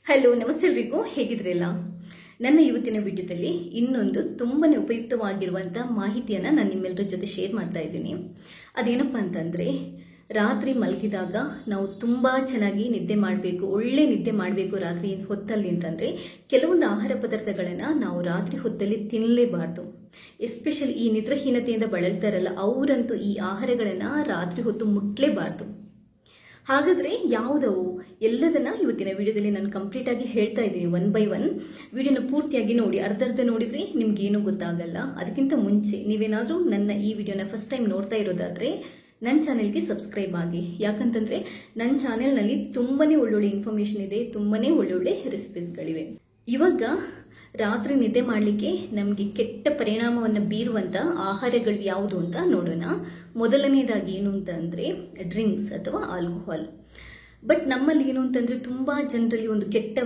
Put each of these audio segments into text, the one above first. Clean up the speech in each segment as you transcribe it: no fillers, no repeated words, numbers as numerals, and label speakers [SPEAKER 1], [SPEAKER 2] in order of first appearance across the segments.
[SPEAKER 1] Hello, ನಮಸ್ತೆ ಎಲ್ರಿಗೂ. ಹೇಗಿದ್ರಲ್ಲ? ನನ್ನ ಇವತ್ತಿನ ವಿಡಿಯೋದಲ್ಲಿ ಇನ್ನೊಂದು ತುಂಬಾನೇ ಉಪಯುಕ್ತವಾಗಿರುವಂಥ ಮಾಹಿತಿಯನ್ನು ನಾನು ನಿಮ್ಮೆಲ್ಲರ ಜೊತೆ ಶೇರ್ ಮಾಡ್ತಾ ಇದ್ದೀನಿ. ಅದೇನಪ್ಪ ಅಂತಂದರೆ, ರಾತ್ರಿ ಮಲಗಿದಾಗ ನಾವು ತುಂಬ ಚೆನ್ನಾಗಿ ನಿದ್ದೆ ಮಾಡಬೇಕು, ಒಳ್ಳೆ ನಿದ್ದೆ ಮಾಡಬೇಕು ರಾತ್ರಿ ಹೊತ್ತಲ್ಲಿ ಅಂತಂದರೆ ಕೆಲವೊಂದು ಆಹಾರ ಪದಾರ್ಥಗಳನ್ನು ನಾವು ರಾತ್ರಿ ಹೊತ್ತಲ್ಲಿ ತಿನ್ನಲೇಬಾರ್ದು. ಎಸ್ಪೆಷಲಿ ಈ ನಿದ್ರಾಹೀನತೆಯಿಂದ ಬಳಲ್ತಾರಲ್ಲ ಅವರಂತೂ ಈ ಆಹಾರಗಳನ್ನು ರಾತ್ರಿ ಹೊತ್ತು ಮುಟ್ಲೇಬಾರ್ದು. ಹಾಗಾದರೆ ಯಾವುದವು ಎಲ್ಲದನ್ನ ಇವತ್ತಿನ ವಿಡಿಯೋದಲ್ಲಿ ನಾನು ಕಂಪ್ಲೀಟ್ ಆಗಿ ಹೇಳ್ತಾ ಇದ್ದೀನಿ. 1 by 1 ವಿಡಿಯೋನ ಪೂರ್ತಿಯಾಗಿ ನೋಡಿ. ಅರ್ಧ ನೋಡಿದ್ರೆ ನಿಮ್ಗೇನು ಗೊತ್ತಾಗಲ್ಲ. ಅದಕ್ಕಿಂತ ಮುಂಚೆ ನೀವೇನಾದರೂ ನನ್ನ ಈ ವಿಡಿಯೋನ ಫಸ್ಟ್ ಟೈಮ್ ನೋಡ್ತಾ ಇರೋದಾದರೆ ನನ್ನ ಚಾನೆಲ್ಗೆ ಸಬ್ಸ್ಕ್ರೈಬ್ ಆಗಿ. ಯಾಕಂತಂದರೆ ನನ್ನ ಚಾನೆಲ್ನಲ್ಲಿ ತುಂಬಾನೇ ಒಳ್ಳೊಳ್ಳೆ ಇನ್ಫಾರ್ಮೇಷನ್ ಇದೆ, ತುಂಬಾನೇ ಒಳ್ಳೊಳ್ಳೆ ರೆಸಿಪೀಸ್ಗಳಿವೆ. ಇವಾಗ ರಾತ್ರಿ ನಿದ್ದೆ ಮಾಡಲಿಕ್ಕೆ ನಮಗೆ ಕೆಟ್ಟ ಪರಿಣಾಮವನ್ನು ಬೀರುವಂಥ ಆಹಾರಗಳು ಯಾವುದು ಅಂತ ನೋಡೋಣ. ಮೊದಲನೇದಾಗಿ ಏನು ಅಂತಂದರೆ ಡ್ರಿಂಕ್ಸ್ ಅಥವಾ ಆಲ್ಕೋಹಾಲ್. ಬಟ್ ನಮ್ಮಲ್ಲಿ ಏನು ಅಂತಂದರೆ ತುಂಬ ಜನರಲ್ಲಿ ಒಂದು ಕೆಟ್ಟ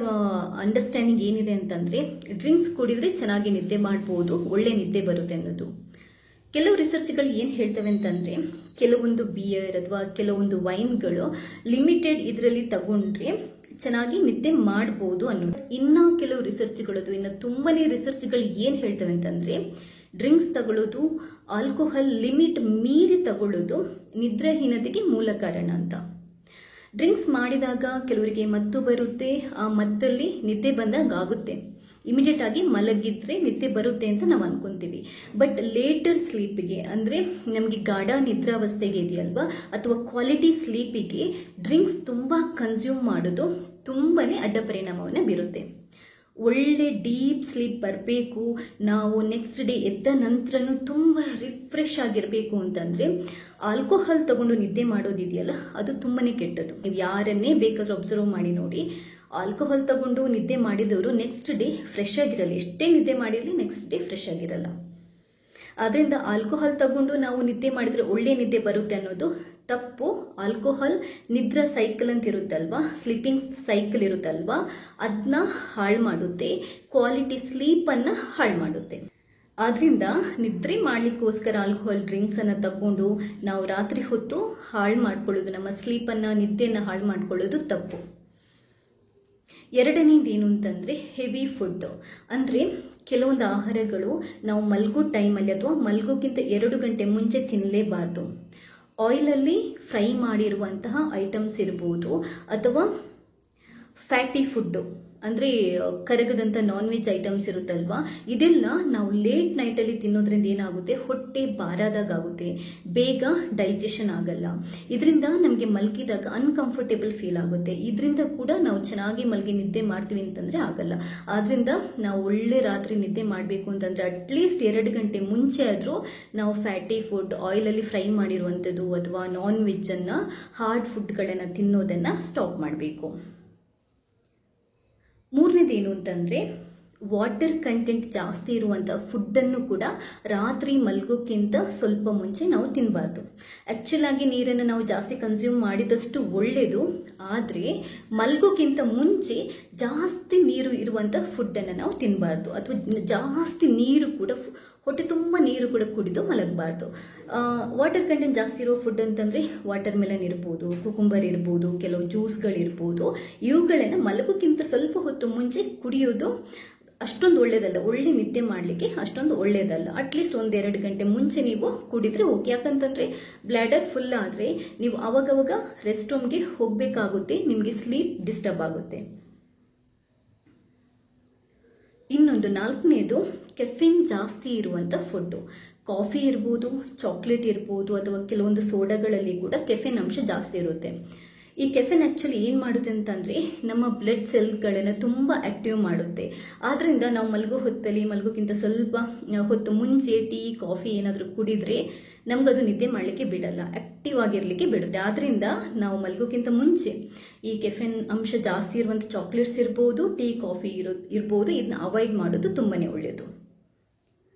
[SPEAKER 1] ಅಂಡರ್ಸ್ಟ್ಯಾಂಡಿಂಗ್ ಏನಿದೆ ಅಂತಂದರೆ ಡ್ರಿಂಕ್ಸ್ ಕುಡಿದ್ರೆ ಚೆನ್ನಾಗಿ ನಿದ್ದೆ ಮಾಡ್ಬೋದು, ಒಳ್ಳೆ ನಿದ್ದೆ ಬರುತ್ತೆ ಅನ್ನೋದು. ಕೆಲವು ರಿಸರ್ಚ್ಗಳು ಏನು ಹೇಳ್ತವೆ ಅಂತಂದರೆ ಕೆಲವೊಂದು ಬಿಯರ್ ಅಥವಾ ಕೆಲವೊಂದು ವೈನ್ಗಳು ಲಿಮಿಟೆಡ್ ಇದರಲ್ಲಿ ತಗೊಂಡ್ರೆ ಚೆನ್ನಾಗಿ ನಿದ್ದೆ ಮಾಡ್ಬೋದು ಅನ್ನೋದು. ಇನ್ನು ಕೆಲವು ರಿಸರ್ಚ್ಗಳು, ಇನ್ನು ತುಂಬಾನೇ ರಿಸರ್ಚ್ಗಳು ಏನು ಹೇಳ್ತವೆ ಅಂತಂದರೆ ಡ್ರಿಂಕ್ಸ್ ತಗೊಳ್ಳೋದು, ಆಲ್ಕೋಹಾಲ್ ಲಿಮಿಟ್ ಮೀರಿ ತಗೊಳ್ಳೋದು ನಿದ್ರಾಹೀನತೆಗೆ ಮೂಲ ಕಾರಣ ಅಂತ. ಡ್ರಿಂಕ್ಸ್ ಮಾಡಿದಾಗ ಕೆಲವರಿಗೆ ಮತ್ತು ಬರುತ್ತೆ, ಆ ಮತ್ತಲ್ಲಿ ನಿದ್ದೆ ಬಂದಾಗ ಆಗುತ್ತೆ. ಇಮಿಡಿಯೇಟ್ ಆಗಿ ಮಲಗಿದ್ರೆ ನಿದ್ದೆ ಬರುತ್ತೆ ಅಂತ ನಾವು ಅನ್ಕೊಂತೀವಿ. ಬಟ್ ಲೇಟರ್ ಸ್ಲೀಪಿಗೆ ಅಂದರೆ ನಮಗೆ ಗಾಢ ನಿದ್ರಾವಸ್ಥೆಗೆ ಇದೆಯಲ್ವಾ, ಅಥವಾ ಕ್ವಾಲಿಟಿ ಸ್ಲೀಪಿಗೆ ಡ್ರಿಂಕ್ಸ್ ತುಂಬ ಕನ್ಸ್ಯೂಮ್ ಮಾಡೋದು ತುಂಬಾನೇ ಅಡ್ಡ ಪರಿಣಾಮವನ್ನು ಬೀರುತ್ತೆ. ಒಳ್ಳೆ ಡೀಪ್ ಸ್ಲೀಪ್ ಬರಬೇಕು, ನಾವು ನೆಕ್ಸ್ಟ್ ಡೇ ಎದ್ದ ನಂತರನೂ ತುಂಬ ರಿಫ್ರೆಶ್ ಆಗಿರಬೇಕು ಅಂತಂದರೆ ಆಲ್ಕೋಹಾಲ್ ತಗೊಂಡು ನಿದ್ದೆ ಮಾಡೋದಿದೆಯಲ್ಲ ಅದು ತುಂಬಾನೇ ಕೆಟ್ಟದ್ದು. ನೀವು ಯಾರನ್ನೇ ಬೇಕಾದರೂ ಅಬ್ಸರ್ವ್ ಮಾಡಿ ನೋಡಿ, ಆಲ್ಕೋಹಾಲ್ ತಗೊಂಡು ನಿದ್ದೆ ಮಾಡಿದವರು ನೆಕ್ಸ್ಟ್ ಡೇ ಫ್ರೆಶ್ ಆಗಿರಲ್ಲ. ಎಷ್ಟೇ ನಿದ್ದೆ ಮಾಡಿರಲಿ ನೆಕ್ಸ್ಟ್ ಡೇ ಫ್ರೆಶ್ ಆಗಿರಲ್ಲ. ಆದ್ದರಿಂದ ಆಲ್ಕೋಹಾಲ್ ತಗೊಂಡು ನಾವು ನಿದ್ದೆ ಮಾಡಿದರೆ ಒಳ್ಳೆ ನಿದ್ದೆ ಬರುತ್ತೆ ಅನ್ನೋದು ತಪ್ಪು. ಆಲ್ಕೋಹಾಲ್ ನಿದ್ರಾ ಸೈಕಲ್ ಅಂತ ಇರುತ್ತಲ್ವಾ, ಸ್ಲೀಪಿಂಗ್ ಸೈಕಲ್ ಇರುತ್ತಲ್ವಾ, ಅದನ್ನ ಹಾಳು ಮಾಡುತ್ತೆ, ಕ್ವಾಲಿಟಿ ಸ್ಲೀಪನ್ನು ಹಾಳು ಮಾಡುತ್ತೆ. ಆದ್ರಿಂದ ನಿದ್ರೆ ಮಾಡಲಿಕ್ಕೋಸ್ಕರ ಆಲ್ಕೋಹಾಲ್ ಡ್ರಿಂಕ್ಸನ್ನು ತಗೊಂಡು ನಾವು ರಾತ್ರಿ ಹೊತ್ತು ಹಾಳು ಮಾಡ್ಕೊಳ್ಳೋದು, ನಮ್ಮ ಸ್ಲೀಪನ್ನು ನಿದ್ದೆಯನ್ನು ಹಾಳು ಮಾಡ್ಕೊಳ್ಳೋದು ತಪ್ಪು. ಎರಡನೇದು ಏನು ಅಂತಂದರೆ ಹೆವಿ ಫುಡ್. ಅಂದರೆ ಕೆಲವೊಂದು ಆಹಾರಗಳು ನಾವು ಮಲಗೋ ಟೈಮಲ್ಲಿ ಅಥವಾ ಮಲಗೋಕ್ಕಿಂತ 2 ಗಂಟೆ ಮುಂಚೆ ತಿನ್ನಲೇಬಾರ್ದು. ಆಯಿಲಲ್ಲಿ ಫ್ರೈ ಮಾಡಿರುವಂತಹ ಐಟಮ್ಸ್ ಇರ್ಬೋದು, ಅಥವಾ ಫ್ಯಾಟಿ ಫುಡ್ಡು ಅಂದರೆ ಕರಗದಂಥ ನಾನ್ ವೆಜ್ ಐಟಮ್ಸ್ ಇರುತ್ತಲ್ವಾ, ಇದೆಲ್ಲ ನಾವು ಲೇಟ್ ನೈಟಲ್ಲಿ ತಿನ್ನೋದ್ರಿಂದ ಏನಾಗುತ್ತೆ, ಹೊಟ್ಟೆ ಬಾರಾದಾಗುತ್ತೆ, ಬೇಗ ಡೈಜೆಷನ್ ಆಗಲ್ಲ. ಇದರಿಂದ ನಮಗೆ ಮಲಗಿದಾಗ ಅನ್ಕಂಫರ್ಟೇಬಲ್ ಫೀಲ್ ಆಗುತ್ತೆ. ಇದರಿಂದ ಕೂಡ ನಾವು ಚೆನ್ನಾಗಿ ಮಲಗಿ ನಿದ್ದೆ ಮಾಡ್ತೀವಿ ಅಂತಂದರೆ ಆಗಲ್ಲ. ಆದ್ದರಿಂದ ನಾವು ಒಳ್ಳೆ ರಾತ್ರಿ ನಿದ್ದೆ ಮಾಡಬೇಕು ಅಂತಂದರೆ ಅಟ್ಲೀಸ್ಟ್ 2 ಗಂಟೆ ಮುಂಚೆ ಆದರೂ ನಾವು ಫ್ಯಾಟಿ ಫುಡ್, ಆಯಿಲಲ್ಲಿ ಫ್ರೈ ಮಾಡಿರುವಂಥದ್ದು ಅಥವಾ ನಾನ್ ವೆಜ್ಜನ್ನು, ಹಾರ್ಡ್ ಫುಡ್ಗಳನ್ನು ತಿನ್ನೋದನ್ನು ಸ್ಟಾಪ್ ಮಾಡಬೇಕು. ಮೂರನೇದೇನು ಅಂತಂದರೆ ವಾಟರ್ ಕಂಟೆಂಟ್ ಜಾಸ್ತಿ ಇರುವಂಥ ಫುಡ್ಡನ್ನು ಕೂಡ ರಾತ್ರಿ ಮಲಗೋಕ್ಕಿಂತ ಸ್ವಲ್ಪ ಮುಂಚೆ ನಾವು ತಿನ್ನಬಾರ್ದು. ಆ್ಯಕ್ಚುಲಾಗಿ ನೀರನ್ನು ನಾವು ಜಾಸ್ತಿ ಕನ್ಸ್ಯೂಮ್ ಮಾಡಿದಷ್ಟು ಒಳ್ಳೆಯದು, ಆದರೆ ಮಲಗೋಕ್ಕಿಂತ ಮುಂಚೆ ಜಾಸ್ತಿ ನೀರು ಇರುವಂಥ ಫುಡ್ಡನ್ನು ನಾವು ತಿನ್ನಬಾರ್ದು. ಅಥವಾ ಜಾಸ್ತಿ ನೀರು ಕೂಡ, ಹೊಟ್ಟೆ ತುಂಬ ನೀರು ಕೂಡ ಕುಡಿದು ಮಲಗಬಾರ್ದು. ವಾಟರ್ ಕಂಟೆಂಟ್ ಜಾಸ್ತಿ ಇರೋ ಫುಡ್ ಅಂತಂದರೆ ವಾಟರ್ ಮೆಲನ್ ಇರ್ಬೋದು, ಕುಕುಂಬರ್ ಇರ್ಬೋದು, ಕೆಲವು ಜ್ಯೂಸ್ಗಳಿರ್ಬೋದು. ಇವುಗಳನ್ನು ಮಲಗೋಕ್ಕಿಂತ ಸ್ವಲ್ಪ ಹೊತ್ತು ಮುಂಚೆ ಕುಡಿಯೋದು ಅಷ್ಟೊಂದು ಒಳ್ಳೆಯದಲ್ಲ, ಒಳ್ಳೆ ನಿದ್ದೆ ಮಾಡಲಿಕ್ಕೆ ಅಷ್ಟೊಂದು ಒಳ್ಳೆಯದಲ್ಲ. ಅಟ್ಲೀಸ್ಟ್ 1-2 ಗಂಟೆ ಮುಂಚೆ ನೀವು ಕುಡಿದ್ರೆ ಓಕೆ. ಯಾಕಂತಂದರೆ ಬ್ಲ್ಯಾಡರ್ ಫುಲ್ ಆದರೆ ನೀವು ಅವಾಗವಾಗ ರೆಸ್ಟ್ ರೂಮ್ಗೆ ಹೋಗಬೇಕಾಗುತ್ತೆ, ನಿಮಗೆ ಸ್ಲೀಪ್ ಡಿಸ್ಟರ್ಬ್ ಆಗುತ್ತೆ. ಇನ್ನೊಂದು 4ನೇದು ಕೆಫಿನ್ ಜಾಸ್ತಿ ಇರುವಂಥ ಫುಡ್ಡು. ಕಾಫಿ ಇರ್ಬೋದು, ಚಾಕ್ಲೇಟ್ ಇರ್ಬೋದು, ಅಥವಾ ಕೆಲವೊಂದು ಸೋಡಾಗಳಲ್ಲಿ ಕೂಡ ಕೆಫಿನ್ ಅಂಶ ಜಾಸ್ತಿ ಇರುತ್ತೆ. ಈ ಕೆಫಿನ್ ಆ್ಯಕ್ಚುಲಿ ಏನು ಮಾಡುತ್ತೆ ಅಂತಂದರೆ ನಮ್ಮ ಬ್ಲಡ್ ಸೆಲ್ಗಳನ್ನು ತುಂಬ ಆ್ಯಕ್ಟಿವ್ ಮಾಡುತ್ತೆ. ಆದ್ದರಿಂದ ನಾವು ಮಲಗೋಕ್ಕಿಂತ ಸ್ವಲ್ಪ ಹೊತ್ತು ಮುಂಚೆ ಟೀ, ಕಾಫಿ ಏನಾದರೂ ಕುಡಿದ್ರೆ ನಮಗದು ನಿದ್ದೆ ಮಾಡಲಿಕ್ಕೆ ಬಿಡಲ್ಲ, ಆ್ಯಕ್ಟಿವ್ ಆಗಿರಲಿಕ್ಕೆ ಬಿಡುತ್ತೆ. ಆದ್ದರಿಂದ ನಾವು ಮಲಗೋಕ್ಕಿಂತ ಮುಂಚೆ ಈ ಕೆಫಿನ್ ಅಂಶ ಜಾಸ್ತಿ ಇರುವಂಥ ಚಾಕ್ಲೇಟ್ಸ್ ಇರ್ಬೋದು, ಟೀ, ಕಾಫಿ ಇರ್ಬೋದು, ಇದನ್ನ ಅವಾಯ್ಡ್ ಮಾಡೋದು ತುಂಬಾ ಒಳ್ಳೆಯದು.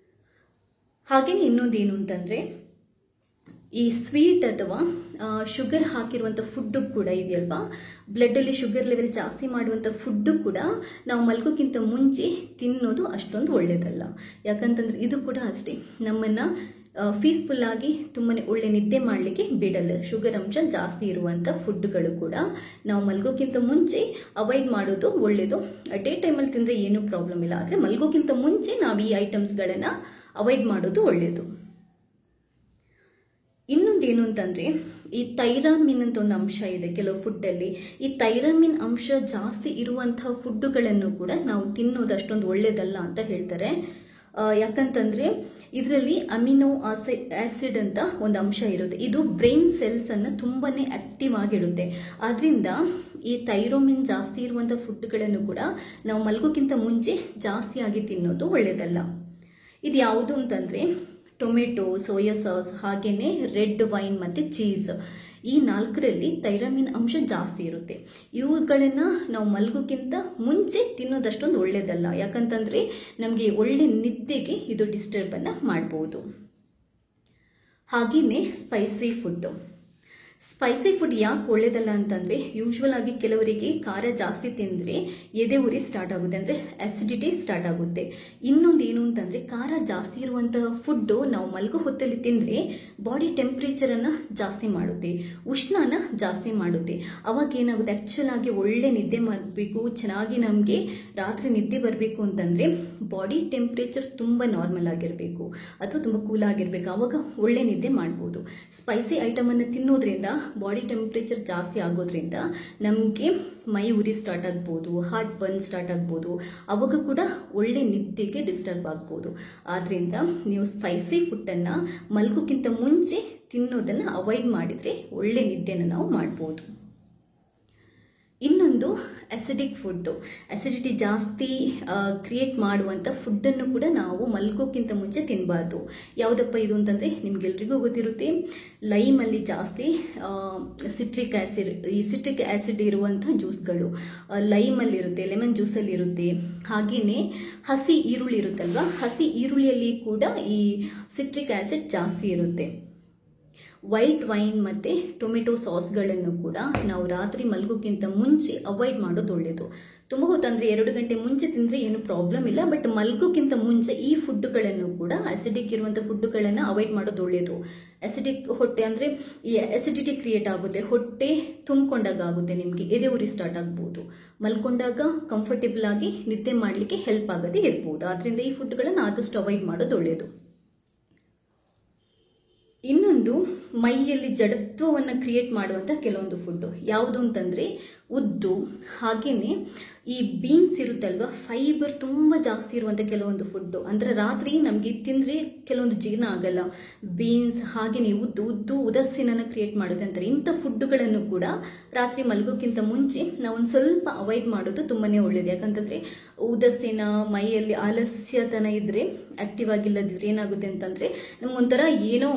[SPEAKER 1] ಹಾಗೆಯೇ ಇನ್ನೊಂದೇನು ಅಂತಂದರೆ ಈ ಸ್ವೀಟ್ ಅಥವಾ ಶುಗರ್ ಹಾಕಿರುವಂಥ ಫುಡ್ಡು ಕೂಡ ಇದೆಯಲ್ವಾ, ಬ್ಲಡ್ಡಲ್ಲಿ ಶುಗರ್ ಲೆವೆಲ್ ಜಾಸ್ತಿ ಮಾಡುವಂಥ ಫುಡ್ಡು ಕೂಡ ನಾವು ಮಲಗೋಕ್ಕಿಂತ ಮುಂಚೆ ತಿನ್ನೋದು ಅಷ್ಟೊಂದು ಒಳ್ಳೆಯದಲ್ಲ. ಯಾಕಂತಂದರೆ ಇದು ಕೂಡ ಅಷ್ಟೇ ನಮ್ಮನ್ನು ಪೀಸ್ಫುಲ್ಲಾಗಿ ತುಂಬಾ ಒಳ್ಳೆ ನಿದ್ದೆ ಮಾಡಲಿಕ್ಕೆ ಬಿಡಲ್ಲ. ಶುಗರ್ ಅಂಶ ಜಾಸ್ತಿ ಇರುವಂಥ ಫುಡ್ಗಳು ಕೂಡ ನಾವು ಮಲಗೋಕ್ಕಿಂತ ಮುಂಚೆ ಅವಾಯ್ಡ್ ಮಾಡೋದು ಒಳ್ಳೆಯದು. ಡೇ ಟೈಮಲ್ಲಿ ತಿಂದರೆ ಏನೂ ಪ್ರಾಬ್ಲಮ್ ಇಲ್ಲ, ಆದರೆ ಮಲಗೋಕ್ಕಿಂತ ಮುಂಚೆ ನಾವು ಈ ಐಟಮ್ಸ್ಗಳನ್ನು ಅವಾಯ್ಡ್ ಮಾಡೋದು ಒಳ್ಳೆಯದು. ಇನ್ನೊಂದೇನು ಅಂತಂದರೆ, ಈ ಥೈರಾಮಿನ್ ಅಂತ ಒಂದು ಅಂಶ ಇದೆ ಕೆಲವು ಫುಡ್ಡಲ್ಲಿ. ಈ ಥೈರಾಮಿನ್ ಅಂಶ ಜಾಸ್ತಿ ಇರುವಂತಹ ಫುಡ್ಡುಗಳನ್ನು ಕೂಡ ನಾವು ತಿನ್ನೋದು ಅಷ್ಟೊಂದು ಒಳ್ಳೆಯದಲ್ಲ ಅಂತ ಹೇಳ್ತಾರೆ. ಯಾಕಂತಂದರೆ ಇದರಲ್ಲಿ ಅಮಿನೋ ಆಸಿಡ್ ಅಂತ ಒಂದು ಅಂಶ ಇರುತ್ತೆ. ಇದು ಬ್ರೈನ್ ಸೆಲ್ಸನ್ನು ತುಂಬಾ ಆಕ್ಟಿವ್ ಆಗಿಡುತ್ತೆ. ಆದ್ದರಿಂದ ಈ ಥೈರಾಮಿನ್ ಜಾಸ್ತಿ ಇರುವಂಥ ಫುಡ್ಗಳನ್ನು ಕೂಡ ನಾವು ಮಲಗೋಕ್ಕಿಂತ ಮುಂಚೆ ಜಾಸ್ತಿಯಾಗಿ ತಿನ್ನೋದು ಒಳ್ಳೆಯದಲ್ಲ. ಇದು ಯಾವುದು ಅಂತಂದರೆ ಟೊಮೆಟೊ, ಸೋಯಾ ಸಾಸ್, ಹಾಗೆಯೇ ರೆಡ್ ವೈನ್ ಮತ್ತು ಚೀಸ್, ಈ 4ರಲ್ಲಿ ಥೈರಾಮಿನ್ ಅಂಶ ಜಾಸ್ತಿ ಇರುತ್ತೆ. ಇವುಗಳನ್ನು ನಾವು ಮಲಗೋಕ್ಕಿಂತ ಮುಂಚೆ ತಿನ್ನೋದಷ್ಟೊಂದು ಒಳ್ಳೆಯದಲ್ಲ. ಯಾಕಂತಂದರೆ ನಮಗೆ ಒಳ್ಳೆ ನಿದ್ದೆಗೆ ಇದು ಡಿಸ್ಟರ್ಬನ್ನು ಮಾಡ್ಬೋದು. ಹಾಗೆಯೇ ಸ್ಪೈಸಿ ಫುಡ್ ಯಾಕೆ ಒಳ್ಳೆಯದಲ್ಲ ಅಂತಂದರೆ, ಯೂಶ್ವಲ್ ಆಗಿ ಕೆಲವರಿಗೆ ಖಾರ ಜಾಸ್ತಿ ತಿಂದರೆ ಎದೆ ಉರಿ ಸ್ಟಾರ್ಟ್ ಆಗುತ್ತೆ, ಅಂದರೆ ಆಸಿಡಿಟಿ ಸ್ಟಾರ್ಟ್ ಆಗುತ್ತೆ. ಇನ್ನೊಂದು ಏನು ಅಂತಂದರೆ, ಖಾರ ಜಾಸ್ತಿ ಇರುವಂತಹ ಫುಡ್ಡು ನಾವು ಮಲಗೋ ಹೊತ್ತಲ್ಲಿ ತಿಂದರೆ ಬಾಡಿ ಟೆಂಪ್ರೇಚರನ್ನು ಜಾಸ್ತಿ ಮಾಡುತ್ತೆ, ಉಷ್ಣನ ಜಾಸ್ತಿ ಮಾಡುತ್ತೆ. ಅವಾಗ ಏನಾಗುತ್ತೆ, ಆ್ಯಕ್ಚುಲ್ ಆಗಿ ಒಳ್ಳೆ ನಿದ್ದೆ ಮಾಡಬೇಕು, ಚೆನ್ನಾಗಿ ನಮಗೆ ರಾತ್ರಿ ನಿದ್ದೆ ಬರಬೇಕು ಅಂತಂದರೆ ಬಾಡಿ ಟೆಂಪ್ರೇಚರ್ ತುಂಬ ನಾರ್ಮಲ್ ಆಗಿರಬೇಕು ಅಥವಾ ತುಂಬ ಕೂಲ್ ಆಗಿರಬೇಕು. ಆವಾಗ ಒಳ್ಳೆ ನಿದ್ದೆ ಮಾಡ್ಬೋದು. ಸ್ಪೈಸಿ ಐಟಮನ್ನು ತಿನ್ನೋದ್ರಿಂದ ಬಾಡಿ ಟೆಂಪ್ರೇಚರ್ ಜಾಸ್ತಿ ಆಗೋದ್ರಿಂದ ನಮಗೆ ಮೈ ಉರಿ ಸ್ಟಾರ್ಟ್ ಆಗ್ಬೋದು, ಹಾರ್ಟ್ ಬರ್ನ್ ಸ್ಟಾರ್ಟ್ ಆಗ್ಬೋದು. ಅವಾಗ ಕೂಡ ಒಳ್ಳೆ ನಿದ್ದೆಗೆ ಡಿಸ್ಟರ್ಬ್ ಆಗ್ಬೋದು. ಆದ್ದರಿಂದ ನೀವು ಸ್ಪೈಸಿ ಫುಡ್ಡನ್ನು ಮಲಗೋಕ್ಕಿಂತ ಮುಂಚೆ ತಿನ್ನೋದನ್ನು ಅವಾಯ್ಡ್ ಮಾಡಿದರೆ ಒಳ್ಳೆ ನಿದ್ದೆನ ನಾವು ಮಾಡ್ಬೋದು. ಇನ್ನೊಂದು ಅಸಿಡಿಕ್ ಫುಡ್ಡು, ಅಸಿಡಿಟಿ ಜಾಸ್ತಿ ಕ್ರಿಯೇಟ್ ಮಾಡುವಂಥ ಫುಡ್ಡನ್ನು ಕೂಡ ನಾವು ಮಲಗೋಕ್ಕಿಂತ ಮುಂಚೆ ತಿನ್ನಬಾರ್ದು. ಯಾವುದಪ್ಪ ಇದು ಅಂತಂದರೆ, ನಿಮಗೆಲ್ರಿಗೂ ಗೊತ್ತಿರುತ್ತೆ, ಲೈಮಲ್ಲಿ ಜಾಸ್ತಿ ಸಿಟ್ರಿಕ್ ಆ್ಯಸಿಡ್ ಇರುವಂಥ ಜ್ಯೂಸ್ಗಳು ಲೈಮಲ್ಲಿರುತ್ತೆ, ಲೆಮನ್ ಜ್ಯೂಸಲ್ಲಿರುತ್ತೆ. ಹಾಗೆಯೇ ಹಸಿ ಈರುಳ್ಳಿ ಇರುತ್ತಲ್ವ, ಹಸಿ ಈರುಳ್ಳಿಯಲ್ಲಿ ಕೂಡ ಈ ಸಿಟ್ರಿಕ್ ಆ್ಯಸಿಡ್ ಜಾಸ್ತಿ ಇರುತ್ತೆ. ವೈಟ್ ವೈನ್ ಮತ್ತು ಟೊಮೆಟೊ ಸಾಸ್ಗಳನ್ನು ಕೂಡ ನಾವು ರಾತ್ರಿ ಮಲಗೋಕ್ಕಿಂತ ಮುಂಚೆ ಅವಾಯ್ಡ್ ಮಾಡೋದು ಒಳ್ಳೆಯದು. ತುಂಬ ಹೊತ್ತಂದರೆ 2 ಗಂಟೆ ಮುಂಚೆ ತಿಂದರೆ ಏನು ಪ್ರಾಬ್ಲಮ್ ಇಲ್ಲ, ಬಟ್ ಮಲಗೋಕ್ಕಿಂತ ಮುಂಚೆ ಈ ಫುಡ್ಡುಗಳನ್ನು ಕೂಡ ಅಸಿಡಿಕ್ ಇರುವಂಥ ಫುಡ್ಡುಗಳನ್ನು ಅವಾಯ್ಡ್ ಮಾಡೋದು ಒಳ್ಳೆಯದು. ಅಸಿಡಿಕ್ ಹೊಟ್ಟೆ ಅಂದರೆ ಈ ಅಸಿಡಿಟಿ ಕ್ರಿಯೇಟ್ ಆಗುತ್ತೆ, ಹೊಟ್ಟೆ ತುಂಬಿಕೊಂಡಾಗ ಆಗುತ್ತೆ, ನಿಮಗೆ ಎದೆ ಉರಿ ಸ್ಟಾರ್ಟ್ ಆಗ್ಬೋದು. ಮಲ್ಕೊಂಡಾಗ ಕಂಫರ್ಟೇಬಲ್ ಆಗಿ ನಿದ್ದೆ ಮಾಡಲಿಕ್ಕೆ ಹೆಲ್ಪ್ ಆಗದೆ ಇರ್ಬೋದು. ಆದ್ದರಿಂದ ಈ ಫುಡ್ಗಳನ್ನು ಆದಷ್ಟು ಅವಾಯ್ಡ್ ಮಾಡೋದು ಒಳ್ಳೆಯದು. ಇನ್ನೊಂದು, ಮೈಯಲ್ಲಿ ಜಡತ್ವವನ್ನು ಕ್ರಿಯೇಟ್ ಮಾಡುವಂಥ ಕೆಲವೊಂದು ಫುಡ್ಡು ಯಾವುದು ಅಂತಂದರೆ ಉದ್ದು, ಹಾಗೆಯೇ ಈ ಬೀನ್ಸ್ ಇರುತ್ತಲ್ವ, ಫೈಬರ್ ತುಂಬ ಜಾಸ್ತಿ ಇರುವಂಥ ಕೆಲವೊಂದು ಫುಡ್ಡು. ಅಂದರೆ ರಾತ್ರಿ ನಮಗೆ ತಿಂದರೆ ಕೆಲವೊಂದು ಜೀರ್ಣ ಆಗಲ್ಲ. ಬೀನ್ಸ್ ಹಾಗೆಯೇ ಉದ್ದು ಉದಾಸೀನನ ಕ್ರಿಯೇಟ್ ಮಾಡುತ್ತೆ ಅಂತಾರೆ. ಇಂಥ ಫುಡ್ಡುಗಳನ್ನು ಕೂಡ ರಾತ್ರಿ ಮಲಗೋಕ್ಕಿಂತ ಮುಂಚೆ ನಾವು ಒಂದು ಸ್ವಲ್ಪ ಅವಾಯ್ಡ್ ಮಾಡೋದು ತುಂಬಾ ಒಳ್ಳೆಯದು. ಯಾಕಂತಂದರೆ ಉದಾಸೀನ, ಮೈಯಲ್ಲಿ ಆಲಸ್ಯತನ ಇದ್ದರೆ, ಆ್ಯಕ್ಟಿವ್ ಆಗಿಲ್ಲದಿದ್ದರೆ ಏನಾಗುತ್ತೆ ಅಂತಂದರೆ ನಮಗೊಂಥರ ಏನೋ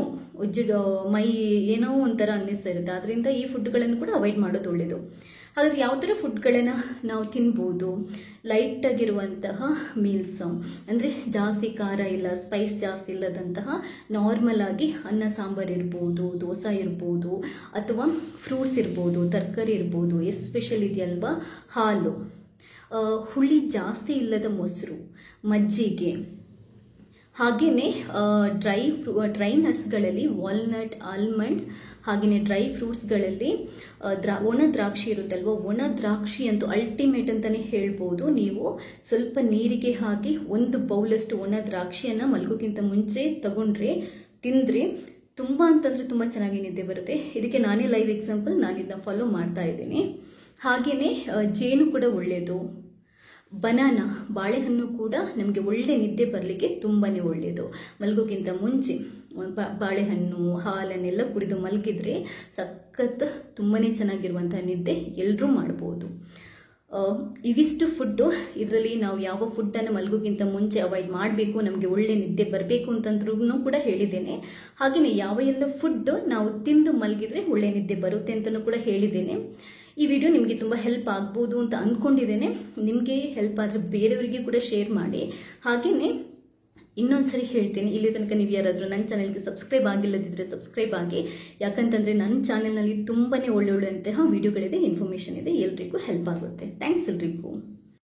[SPEAKER 1] ಮೈ ಏನೋ ಒಂಥರ ಅನ್ನಿಸ್ತಾ ಇರುತ್ತೆ. ಆದ್ದರಿಂದ ಈ ಫುಡ್ಗಳನ್ನು ಕೂಡ ಅವಾಯ್ಡ್ ಮಾಡೋದು ಒಳ್ಳೆಯದು. ಹಾಗಾದರೆ ಯಾವ ಥರ ಫುಡ್ಗಳನ್ನು ನಾವು ತಿನ್ಬೋದು? ಲೈಟಾಗಿರುವಂತಹ ಮೀಲ್ಸ್, ಅಂದರೆ ಜಾಸ್ತಿ ಖಾರ ಇಲ್ಲ, ಸ್ಪೈಸ್ ಜಾಸ್ತಿ ಇಲ್ಲದಂತಹ ನಾರ್ಮಲ್ ಆಗಿ ಅನ್ನ ಸಾಂಬಾರು ಇರ್ಬೋದು, ದೋಸೆ ಇರ್ಬೋದು, ಅಥವಾ ಫ್ರೂಟ್ಸ್ ಇರ್ಬೋದು, ತರಕಾರಿ ಇರ್ಬೋದು, ಎಸ್ಪೆಷಲ್ ಇದೆಯಲ್ವಾ ಹಾಲು, ಹುಳಿ ಜಾಸ್ತಿ ಇಲ್ಲದ ಮೊಸರು, ಮಜ್ಜಿಗೆ, ಹಾಗೆಯೇ ಡ್ರೈ ನಟ್ಸ್ಗಳಲ್ಲಿ ವಾಲ್ನಟ್, ಆಲ್ಮಂಡ್, ಹಾಗೆಯೇ ಡ್ರೈ ಫ್ರೂಟ್ಸ್ಗಳಲ್ಲಿ ಒಣ ದ್ರಾಕ್ಷಿ ಇರುತ್ತಲ್ವ, ಒಣ ದ್ರಾಕ್ಷಿ ಅಂತೂ ಅಲ್ಟಿಮೇಟ್ ಅಂತಲೇ ಹೇಳ್ಬೋದು. ನೀವು ಸ್ವಲ್ಪ ನೀರಿಗೆ ಹಾಕಿ 1 ಬೌಲಷ್ಟು ಒಣ ದ್ರಾಕ್ಷಿಯನ್ನು ಮಲಗೋಕ್ಕಿಂತ ಮುಂಚೆ ತಿಂದರೆ ತುಂಬ ಅಂತಂದರೆ ತುಂಬ ಚೆನ್ನಾಗಿ ನಿದ್ದೆ ಬರುತ್ತೆ. ಇದಕ್ಕೆ ನಾನೇ ಲೈವ್ ಎಕ್ಸಾಂಪಲ್, ನಾನು ಇದನ್ನ ಫಾಲೋ ಮಾಡ್ತಾ ಇದ್ದೀನಿ. ಹಾಗೆಯೇ ಜೇನು ಕೂಡ ಒಳ್ಳೆಯದು. ಬನಾನಾ, ಬಾಳೆಹಣ್ಣು ಕೂಡ ನಮಗೆ ಒಳ್ಳೆ ನಿದ್ದೆ ಬರಲಿಕ್ಕೆ ತುಂಬಾ ಒಳ್ಳೆಯದು. ಮಲಗೋಕ್ಕಿಂತ ಮುಂಚೆ ಬಾಳೆಹಣ್ಣು, ಹಾಲನ್ನೆಲ್ಲ ಕುಡಿದು ಮಲಗಿದ್ರೆ ಸಖತ್ ತುಂಬಾ ಚೆನ್ನಾಗಿರುವಂಥ ನಿದ್ದೆ ಎಲ್ಲರೂ ಮಾಡ್ಬೋದು. ಇವಿಷ್ಟು ಫುಡ್ಡು, ಇದರಲ್ಲಿ ನಾವು ಯಾವ ಫುಡ್ಡನ್ನು ಮಲಗೋಕ್ಕಿಂತ ಮುಂಚೆ ಅವಾಯ್ಡ್ ಮಾಡಬೇಕು, ನಮಗೆ ಒಳ್ಳೆ ನಿದ್ದೆ ಬರಬೇಕು ಅಂತಂದ್ರೂ ಕೂಡ ಹೇಳಿದ್ದೇನೆ. ಹಾಗೆಯೇ ಯಾವ ಎಲ್ಲ ಫುಡ್ಡು ನಾವು ತಿಂದು ಮಲಗಿದ್ರೆ ಒಳ್ಳೆ ನಿದ್ದೆ ಬರುತ್ತೆ ಅಂತಲೂ ಕೂಡ ಹೇಳಿದ್ದೇನೆ. ಈ ವಿಡಿಯೋ ನಿಮಗೆ ತುಂಬ ಹೆಲ್ಪ್ ಆಗ್ಬೋದು ಅಂತ ಅಂದ್ಕೊಂಡಿದ್ದೇನೆ. ನಿಮಗೆ ಹೆಲ್ಪ್ ಆದರೆ ಬೇರೆಯವರಿಗೆ ಕೂಡ ಶೇರ್ ಮಾಡಿ. ಹಾಗೆಯೇ ಇನ್ನೊಂದ್ಸರಿ ಹೇಳ್ತೀನಿ, ಇಲ್ಲಿ ತನಕ ನೀವು ಯಾರಾದರೂ ನನ್ನ ಚಾನೆಲ್ಗೆ ಸಬ್ಸ್ಕ್ರೈಬ್ ಆಗಿಲ್ಲದಿದ್ದರೆ ಸಬ್ಸ್ಕ್ರೈಬ್ ಆಗಿ. ಯಾಕಂತಂದರೆ ನನ್ನ ಚಾನೆಲ್ನಲ್ಲಿ ತುಂಬಾ ಒಳ್ಳೊಳ್ಳೆಂತಹ ವಿಡಿಯೋಗಳಿದೆ, ಇನ್ಫಾರ್ಮೇಷನ್ ಇದೆ, ಎಲ್ರಿಗೂ ಹೆಲ್ಪ್ ಆಗುತ್ತೆ. ಥ್ಯಾಂಕ್ಸ್ ಎಲ್ರಿಗೂ.